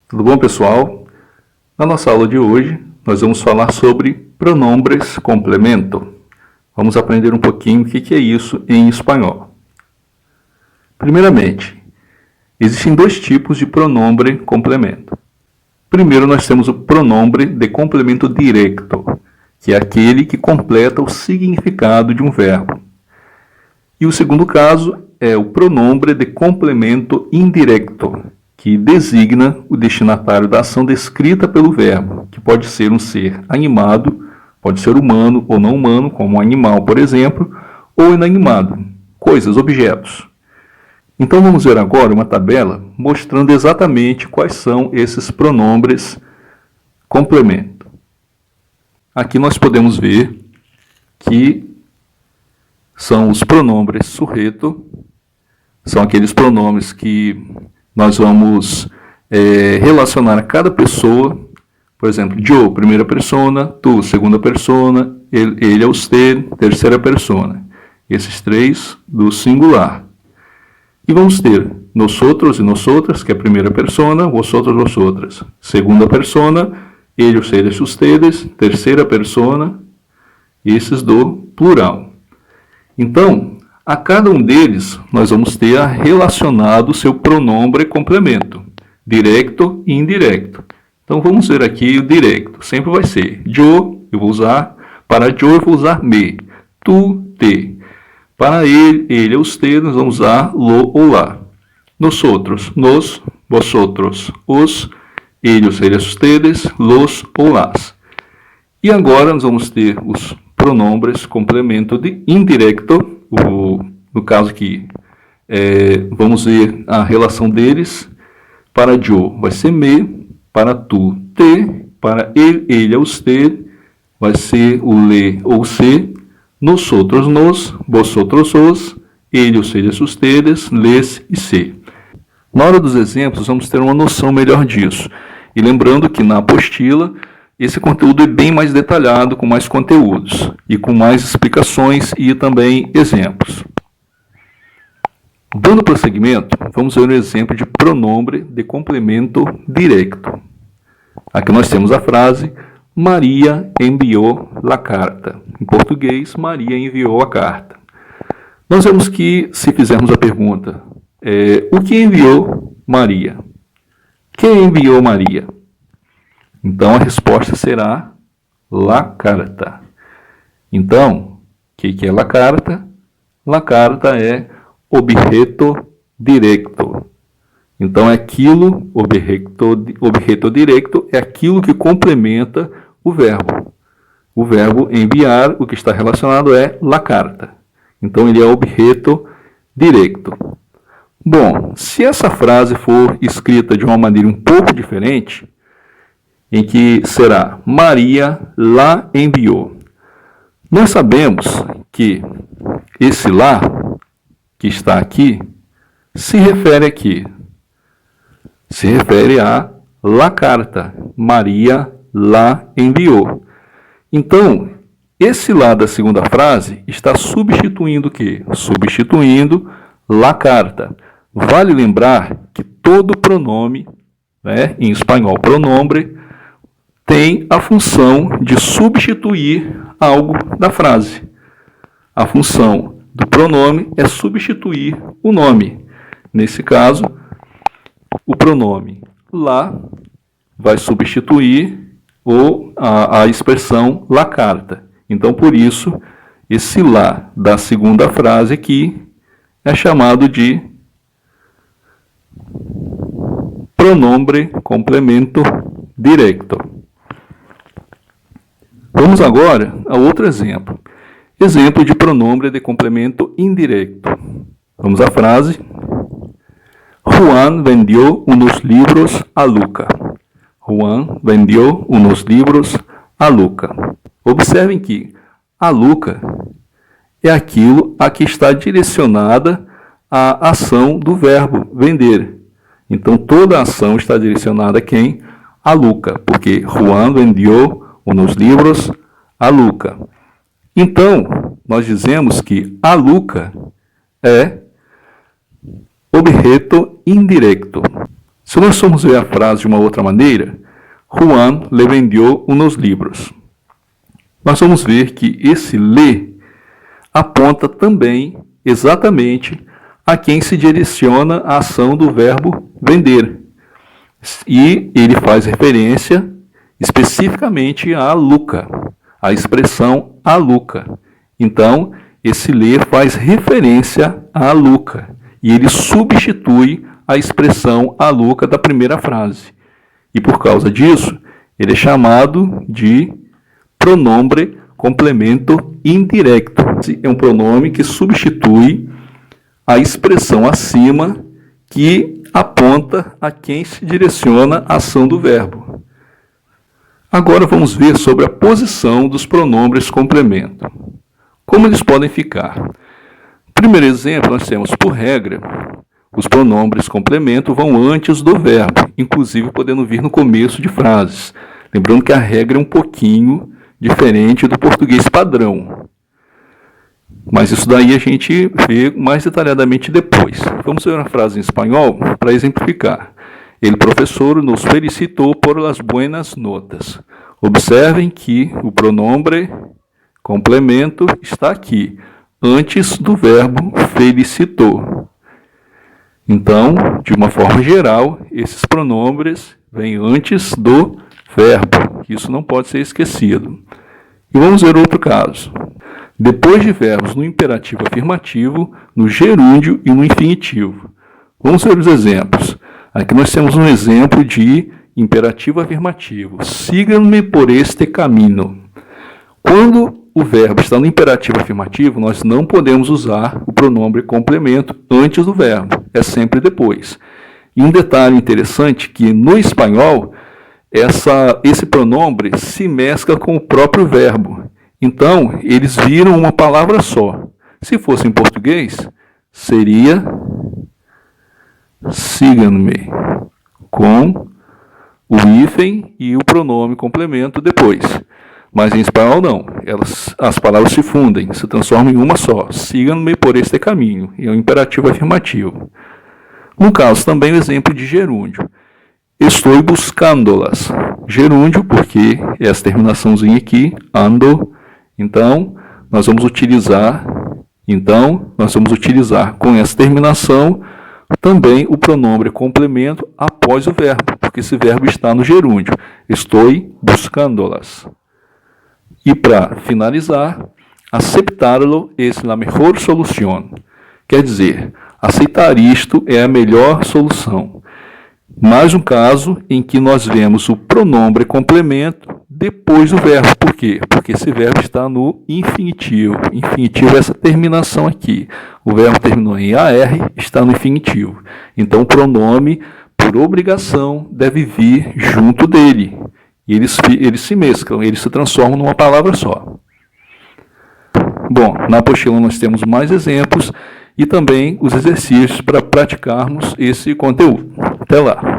Tudo bom, pessoal? Na nossa aula de hoje, nós vamos falar sobre pronombres complemento. Vamos aprender um pouquinho o que é isso em espanhol. Primeiramente, existem dois tipos de pronombre complemento. Primeiro, nós temos o pronombre de complemento direto, que é aquele que completa o significado de um verbo. E o segundo caso é o pronombre de complemento indireto, que designa o destinatário da ação descrita pelo verbo, que pode ser um ser animado, pode ser humano ou não humano, como um animal, por exemplo, ou inanimado, coisas, objetos. Então vamos ver agora uma tabela mostrando exatamente quais são esses pronombres complemento. Aqui nós podemos ver que são os pronombres sujeito, são aqueles pronomes que nós vamos relacionar a cada pessoa. Por exemplo, yo, primeira persona, tu, segunda persona, ele, usted, terceira persona. Esses três do singular. E vamos ter nosotros e nosotras, que é a primeira persona, vosotros, vosotras. Segunda persona, ele, ustedes, ustedes. Terceira persona, esses do plural. Então, a cada um deles, nós vamos ter relacionado o seu pronombre complemento, direto e indireto. Então, vamos ver aqui o direto. Sempre vai ser yo, eu vou usar. Para yo, eu vou usar me. Tu, te. Para ele, usted, nós vamos usar lo ou lá. Nosotros, nos, vosotros, os, ellos, eles, ustedes, los ou las. E agora nós vamos ter os pronombres complemento de indireto. No caso aqui, vamos ver a relação deles. Para yo vai ser me, para tu, te, para ele, usted, vai ser o le ou se, nosotros, nos, vosotros, os, ellos, eles, ustedes, les e se. Na hora dos exemplos, vamos ter uma noção melhor disso. E lembrando que na apostila, esse conteúdo é bem mais detalhado, com mais conteúdos e com mais explicações e também exemplos. Dando prosseguimento, vamos ver um exemplo de pronombre de complemento direto. Aqui nós temos a frase Maria enviou la carta. Em português, Maria enviou a carta. Nós vemos que, se fizermos a pergunta, o que enviou Maria? Quem enviou Maria? Então, a resposta será la carta. Então, o que é la carta? La carta é objeto directo. Então, é aquilo, objeto directo, é aquilo que complementa o verbo. O verbo enviar, o que está relacionado é la carta. Então, ele é objeto directo. Bom, se essa frase for escrita de uma maneira um pouco diferente, em que será Maria la enviou. Nós sabemos que esse lá, que está aqui, se refere aqui. Se refere a la carta. Maria la enviou. Então, esse lá da segunda frase está substituindo o quê? Substituindo la carta. Vale lembrar que todo pronome, em espanhol, pronombre, tem a função de substituir algo da frase. A função do pronome é substituir o nome. Nesse caso, o pronome lá vai substituir a expressão la carta. Então, por isso, esse lá da segunda frase aqui é chamado de pronombre complemento direto. Vamos agora a outro exemplo. Exemplo de pronombre de complemento indireto. Vamos à frase. Juan vendió unos libros a Luca. Juan vendió unos libros a Luca. Observem que a Luca é aquilo a que está direcionada a ação do verbo vender. Então, toda a ação está direcionada a quem? A Luca, porque Juan vendió unos livros a Luca. Então, nós dizemos que a Luca é objeto indireto. Se nós formos ver a frase de uma outra maneira, Juan le vendió unos libros. Nós vamos ver que esse le aponta também exatamente a quem se direciona a ação do verbo vender. E ele faz referência especificamente a Luca, a expressão a Luca. Então, esse le faz referência a Luca e ele substitui a expressão a Luca da primeira frase. E por causa disso, ele é chamado de pronombre complemento indirecto. É um pronome que substitui a expressão acima que aponta a quem se direciona a ação do verbo. Agora vamos ver sobre a posição dos pronombres complemento. Como eles podem ficar? Primeiro exemplo, nós temos, por regra, os pronombres complemento vão antes do verbo, inclusive podendo vir no começo de frases. Lembrando que a regra é um pouquinho diferente do português padrão. Mas isso daí a gente vê mais detalhadamente depois. Vamos ver uma frase em espanhol para exemplificar. El professor nos felicitou por las buenas notas. Observem que o pronombre complemento está aqui, antes do verbo felicitou. Então, de uma forma geral, esses pronombres vêm antes do verbo. Isso não pode ser esquecido. E vamos ver outro caso. Depois de verbos no imperativo afirmativo, no gerúndio e no infinitivo. Vamos ver os exemplos. Aqui nós temos um exemplo de imperativo afirmativo. Siga-me por este caminho. Quando o verbo está no imperativo afirmativo, nós não podemos usar o pronombre complemento antes do verbo. É sempre depois. E um detalhe interessante que no espanhol, esse pronombre se mescla com o próprio verbo. Então, eles viram uma palavra só. Se fosse em português, seria siga-me, com o hífen e o pronome complemento depois. Mas em espanhol não. As palavras se fundem, se transformam em uma só. Siga-me por este caminho. E é um imperativo afirmativo. No caso, também o exemplo de gerúndio. Estou buscando-las. Gerúndio, porque é essa terminaçãozinha aqui, ando. Então, nós vamos utilizar com essa terminação também o pronombre complemento após o verbo, porque esse verbo está no gerúndio. Estou buscando-las. E para finalizar, aceptarlo es la mejor solución. Quer dizer, aceitar isto é a melhor solução. Mais um caso em que nós vemos o pronombre complemento depois do verbo. Por quê? Porque esse verbo está no infinitivo. Infinitivo é essa terminação aqui. O verbo terminou em AR, está no infinitivo. Então, o pronome, por obrigação, deve vir junto dele. E eles se mesclam, eles se transformam numa palavra só. Bom, na apostila nós temos mais exemplos e também os exercícios para praticarmos esse conteúdo. Até lá!